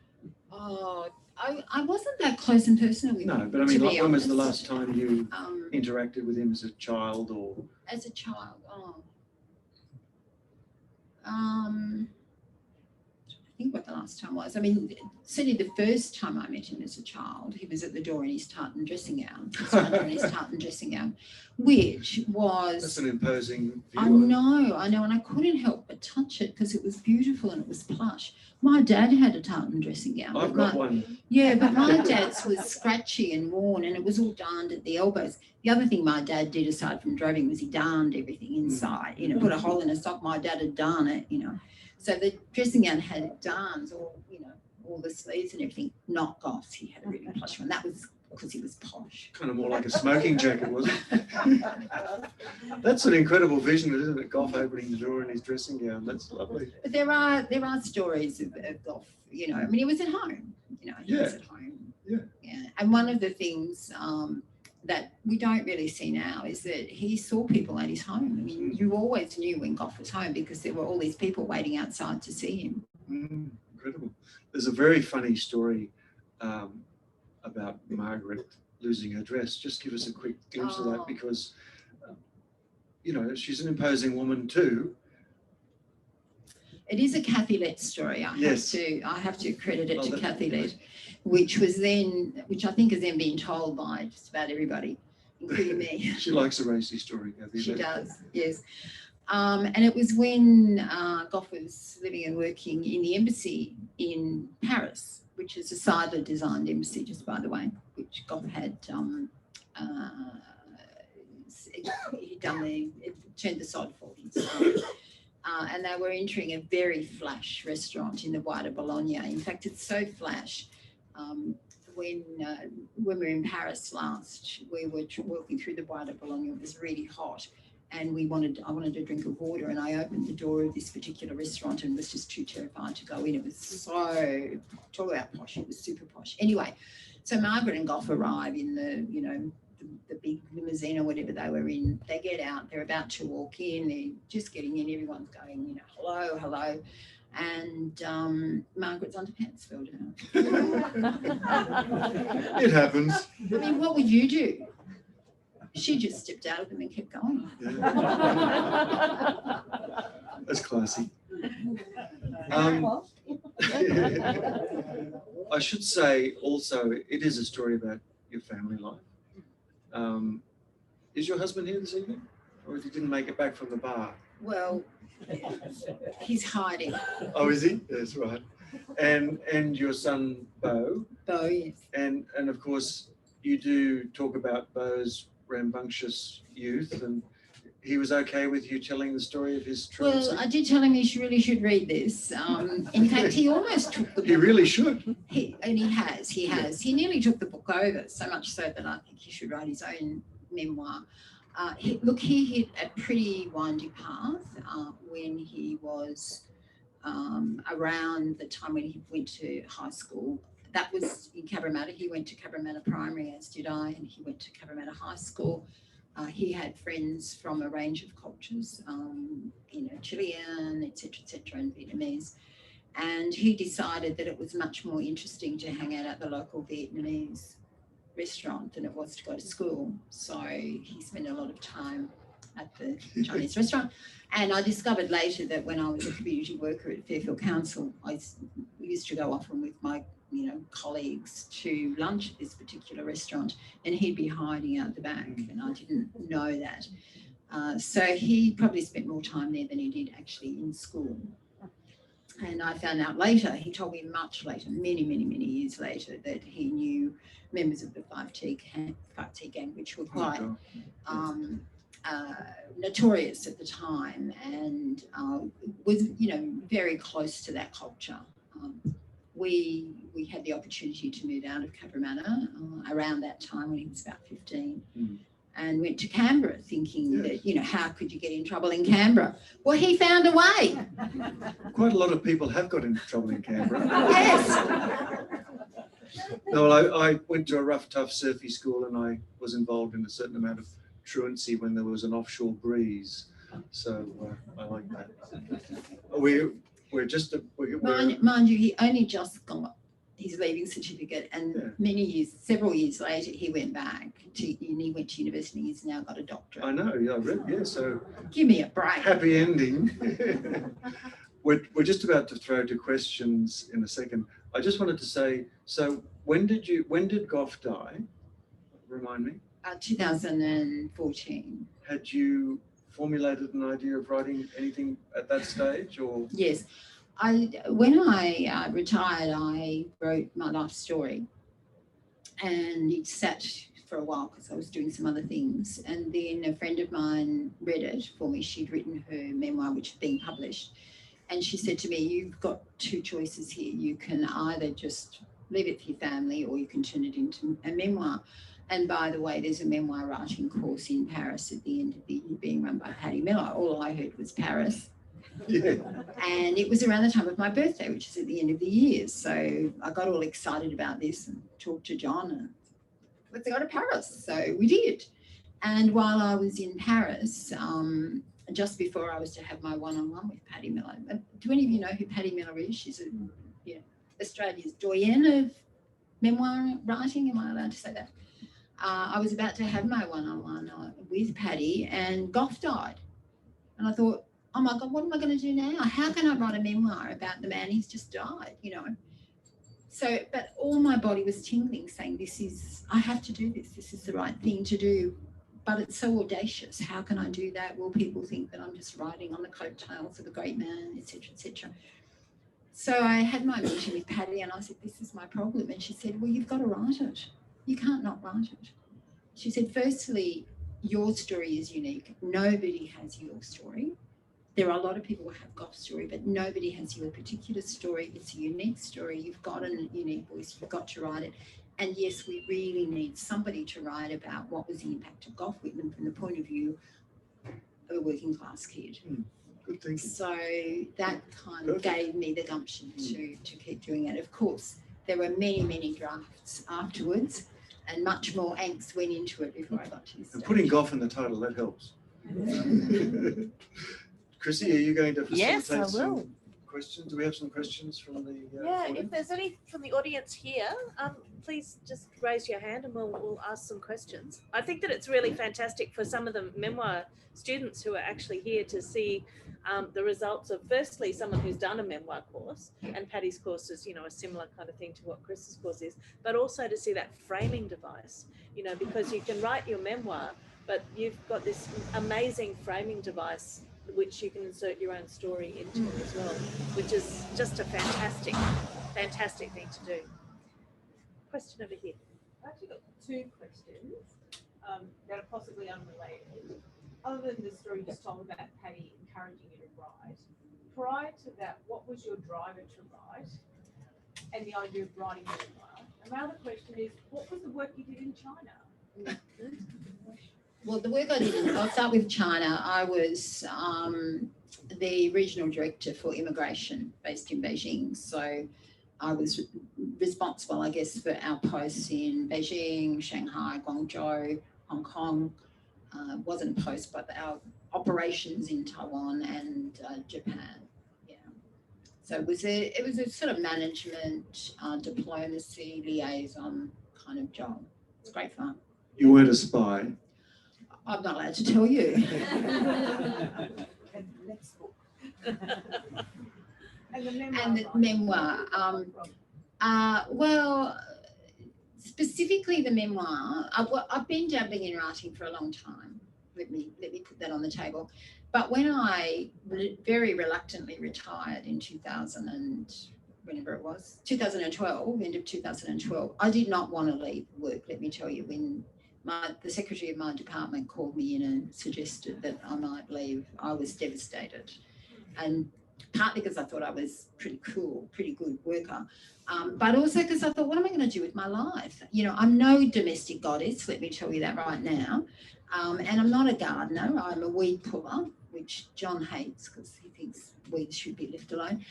Oh, I wasn't that close and personal with him. No, but I mean, like, when was the honest. last time you Um, interacted with him as a child, or? As a child, I think what the last time was. I mean, certainly the first time I met him as a child, he was at the door in his tartan dressing gown, which was... That's an imposing view. I know, and I couldn't help but touch it because it was beautiful and it was plush. My dad had a tartan dressing gown. I've got one. Yeah, but my dad's was scratchy and worn, and it was all darned at the elbows. The other thing my dad did, aside from droving, was he darned everything inside. You know, put a hole in a sock, my dad had darn it, you know. So the dressing gown had darns, all the sleeves and everything, not Gough's. He had a really plush one. That was because he was posh. Kind of more like a smoking jacket, wasn't it? That's an incredible vision, isn't it? Gough opening the door in his dressing gown. That's lovely. But there are stories of Gough, you know. I mean, he was at home, you know. He was at home. Yeah. And one of the things that we don't really see now is that he saw people at his home. I mean, you always knew when Gough was home because there were all these people waiting outside to see him. Incredible. There's a very funny story about Margaret losing her dress. Just give us a quick glimpse of that, because, you know, she's an imposing woman too. It is a Kathy Lett story. I have to credit it to Kathy Lett, which I think has then been told by just about everybody, including me. She likes a racy story, Kathy. She does, yes. And it was when Gough was living and working in the embassy in Paris, which is a Seidler designed embassy, just by the way, which Gough had turned the sod for him. And they were entering a very flash restaurant in the Bois de Boulogne. In fact, it's so flash. When we were in Paris last, we were walking through the Bois de Boulogne. It was really hot, and I wanted a drink of water, and I opened the door of this particular restaurant and was just too terrified to go in. It was so, talk about posh, it was super posh. Anyway, so Margaret and Gough arrive in the, the big limousine or whatever they were in. They get out, they're about to walk in, they're just getting in, everyone's going, you know, hello, hello. And Margaret's underpants fell down. It happens. I mean, what would you do? She just stepped out of them and kept going. Yeah. That's classy. I should say also, it is a story about your family life. Is your husband here this evening? Or he didn't make it back from the bar? Well, he's hiding. Oh, is he? That's right. And your son, Beau. Beau, yes. And of course, you do talk about Beau's rambunctious youth, and he was okay with you telling the story of his truancy? Well, I did tell him he really should read this. In fact, he almost took the book. He really should. He has. He nearly took the book over, so much so that I think he should write his own memoir. He hit a pretty windy path when he was around the time when he went to high school. That was in Cabramatta. He went to Cabramatta Primary, as did I, and he went to Cabramatta High School. He had friends from a range of cultures, Chilean, etc., and Vietnamese. And he decided that it was much more interesting to hang out at the local Vietnamese restaurant than it was to go to school. So he spent a lot of time at the Chinese restaurant. And I discovered later that when I was a community worker at Fairfield Council, I used to go often with my colleagues to lunch at this particular restaurant, and he'd be hiding out the back, and I didn't know that. So he probably spent more time there than he did actually in school. And I found out later, he told me much later, many years later, that he knew members of the 5T gang, which were quite notorious at the time, and was very close to that culture. We had the opportunity to move out of Cabramatta around that time when he was about 15, and went to Canberra thinking that, how could you get in trouble in Canberra? Well, he found a way. Quite a lot of people have got into trouble in Canberra. Yes. No, I went to a rough, tough, surfy school, and I was involved in a certain amount of truancy when there was an offshore breeze. So I like that. Mind you, he only just got his leaving certificate, and several years later, he went back he went to university. He's now got a doctorate. I know, I read, so give me a break. Happy ending. We're just about to throw to questions in a second. I just wanted to say, so when did Gough die? Remind me. 2014. Had you formulated an idea of writing anything at that stage, or? Yes. When I retired, I wrote my life story, and it sat for a while because I was doing some other things. And then a friend of mine read it for me. She'd written her memoir, which had been published. And she said to me, you've got two choices here. You can either just leave it for your family, or you can turn it into a memoir. And by the way, there's a memoir writing course in Paris at the end of the year being run by Pattie Miller. All I heard was Paris. Yeah. And it was around the time of my birthday, which is at the end of the year. So I got all excited about this and talked to John, and let's go to Paris. So we did. And while I was in Paris, just before I was to have my one-on-one with Pattie Miller, do any of you know who Pattie Miller is? She's Australia's doyen of memoir writing. Am I allowed to say that? I was about to have my one-on-one with Pattie, and Gough died. And I thought, oh my God, what am I going to do now? How can I write a memoir about the man who's just died, So, but all my body was tingling, saying, I have to do this. This is the right thing to do. But it's so audacious. How can I do that? Will people think that I'm just riding on the coattails of a great man, etc., etc.? So I had my meeting with Pattie, and I said, this is my problem. And she said, well, you've got to write it. You can't not write it. She said, firstly, your story is unique. Nobody has your story. There are a lot of people who have Gough's story, but nobody has your particular story. It's a unique story. You've got a unique voice. You've got to write it. And yes, we really need somebody to write about what was the impact of Gough Whitlam from the point of view of a working class kid. Good thinking. So that kind of gave me the gumption to keep doing it. Of course, there were many drafts afterwards, and much more angst went into it before I got to this And stage. putting Gough in the title, that helps. Chrissy, are you going to facilitate Yes, I will. some questions? Do we have some questions from the Yeah, if audience? there's any from the audience here, please just raise your hand and we'll ask some questions. I think that it's really fantastic for some of the memoir students who are actually here to see the results of, firstly, someone who's done a memoir course, and Pattie's course is, a similar kind of thing to what Chris's course is, but also to see that framing device, because you can write your memoir, but you've got this amazing framing device which you can insert your own story into as well, which is just a fantastic thing to do. Question over here. I've actually got two questions that are possibly unrelated. Other than the story you just told about Pattie encouraging you to write, prior to that, what was your driver to write and the idea of writing a memoir? And my other question is, what was the work you did in China? Well, the work I did, I'll start with China. I was the regional director for immigration based in Beijing. So I was responsible, I guess, for our posts in Beijing, Shanghai, Guangzhou, Hong Kong. Wasn't a post, but our operations in Taiwan and Japan. Yeah. So it was a sort of management, diplomacy, liaison kind of job. It's great fun. You weren't a spy. I'm not allowed to tell you. And the memoir. And the memoir. Well, specifically the memoir. I've been dabbling in writing for a long time. Let me put that on the table. But when I very reluctantly retired in 2000 and whenever it was, 2012, end of 2012, I did not want to leave work. Let me tell you, when the secretary of my department called me in and suggested that I might leave, I was devastated. And partly because I thought I was pretty cool, pretty good worker, but also because I thought, what am I going to do with my life? I'm no domestic goddess, let me tell you that right now. And I'm not a gardener, I'm a weed puller, which John hates because he thinks weeds should be left alone.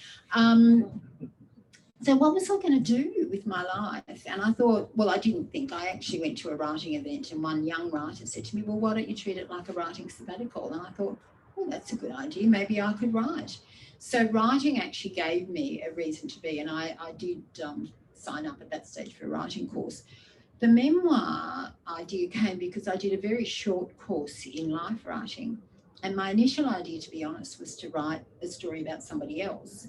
So what was I going to do with my life? And I thought, well, I didn't think. I actually went to a writing event and one young writer said to me, well, why don't you treat it like a writing sabbatical? And I thought, well, that's a good idea. Maybe I could write. So writing actually gave me a reason to be. And I did sign up at that stage for a writing course. The memoir idea came because I did a very short course in life writing. And my initial idea, to be honest, was to write a story about somebody else.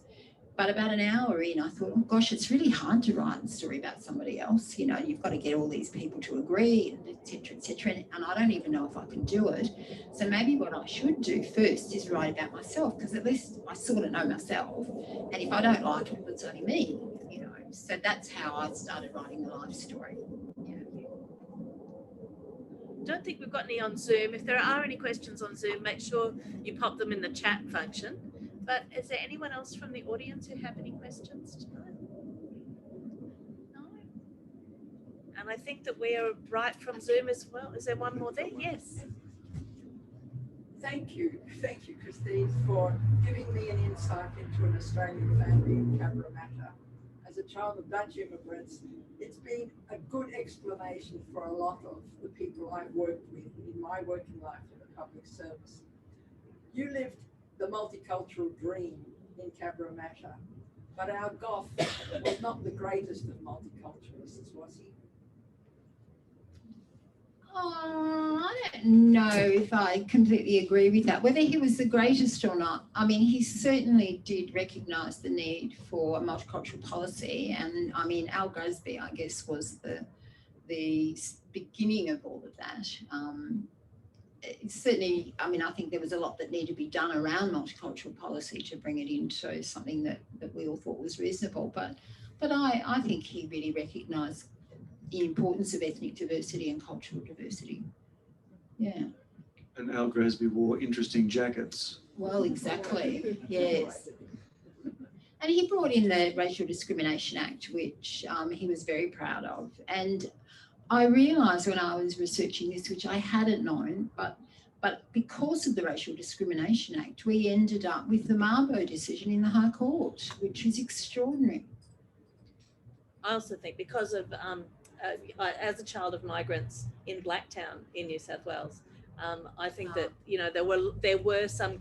But about an hour in, I thought, oh gosh, it's really hard to write a story about somebody else. You've got to get all these people to agree, and et cetera, et cetera. And I don't even know if I can do it. So maybe what I should do first is write about myself, because at least I sort of know myself. And if I don't like it, it's only me, So that's how I started writing the life story. Yeah. Don't think we've got any on Zoom. If there are any questions on Zoom, make sure you pop them in the chat function. But is there anyone else from the audience who have any questions tonight? No? And I think that we are right from Zoom as well. Is there one more there? Yes. Thank you, Christine, for giving me an insight into an Australian family in Cabramatta. As a child of Dutch immigrants, it's been a good explanation for a lot of the people I've worked with in my working life in the public service. You lived the multicultural dream in Cabramatta, but our Gough was not the greatest of multiculturalists, was he? Oh, I don't know if I completely agree with that. Whether he was the greatest or not, I mean, he certainly did recognise the need for a multicultural policy. And I mean, Al Gosby, I guess, was the beginning of all of that. Certainly, I mean, I think there was a lot that needed to be done around multicultural policy to bring it into something that we all thought was reasonable. But I think he really recognised the importance of ethnic diversity and cultural diversity. Yeah. And Al Gosby wore interesting jackets. Well, exactly. Yes. And he brought in the Racial Discrimination Act, which he was very proud of. And I realised when I was researching this, which I hadn't known, but because of the Racial Discrimination Act, we ended up with the Mabo decision in the High Court, which is extraordinary. I also think because of as a child of migrants in Blacktown in New South Wales, I think that there were some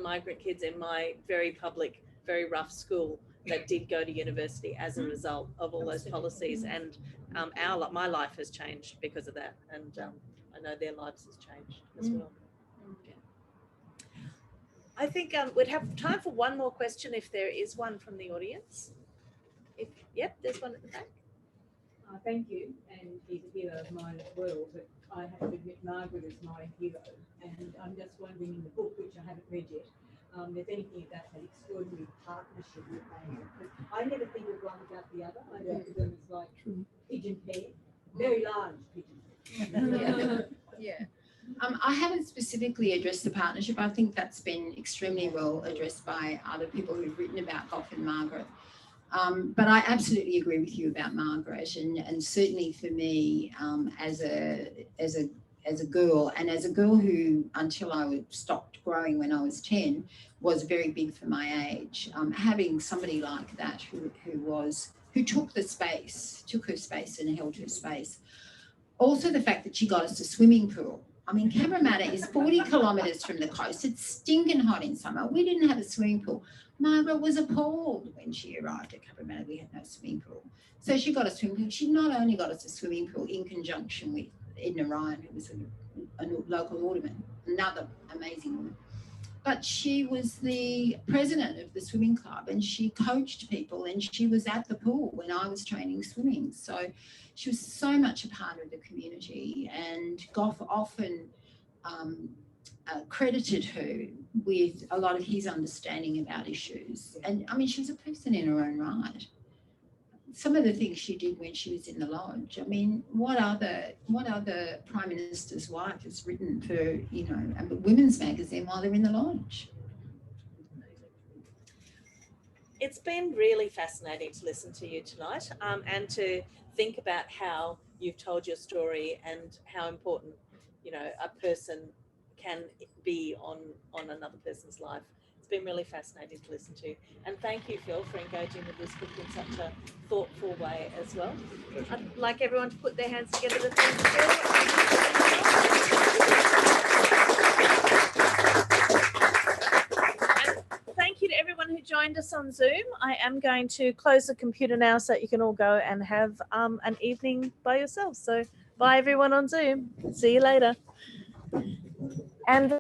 migrant kids in my very public, very rough school that did go to university as a result of all those policies, and my life has changed because of that, and I know their lives has changed as well. I think we'd have time for one more question if there is one from the audience. Yep, there's one at the back. Thank you, and he's a hero of mine as well, but I have to admit Margaret is my hero, and I'm just wondering in the book, which I haven't read yet, there's anything about that extraordinary partnership with Margaret. I never think of one without the other. I think of them as like pigeon pair, very large pigeon. Yeah. I haven't specifically addressed the partnership. I think that's been extremely well addressed by other people who've written about Gough and Margaret. But I absolutely agree with you about Margaret, and certainly for me, as a girl, and as a girl who, until I stopped growing when I was 10, was very big for my age. Having somebody like that who took her space and held her space. Also, the fact that she got us a swimming pool. I mean, Cabramatta is 40 kilometres from the coast. It's stinking hot in summer. We didn't have a swimming pool. Margaret was appalled when she arrived at Cabramatta. We had no swimming pool. So she got a swimming pool. She not only got us a swimming pool in conjunction with Edna Ryan, who was a local alderman, another amazing woman, but she was the president of the swimming club, and she coached people, and she was at the pool when I was training swimming. So she was so much a part of the community, and Gough often credited her with a lot of his understanding about issues. And I mean, she was a person in her own right. Some of the things she did when she was in the lodge, I mean, what other Prime Minister's wife has written for, a women's magazine while they're in the lodge? It's been really fascinating to listen to you tonight, and to think about how you've told your story and how important, a person can be on another person's life. It's been really fascinating to listen to. And thank you, Phil, for engaging with this book in such a thoughtful way as well. I'd like everyone to put their hands together to thank Phil. And thank you to everyone who joined us on Zoom. I am going to close the computer now so that you can all go and have an evening by yourselves. So bye everyone on Zoom. See you later. And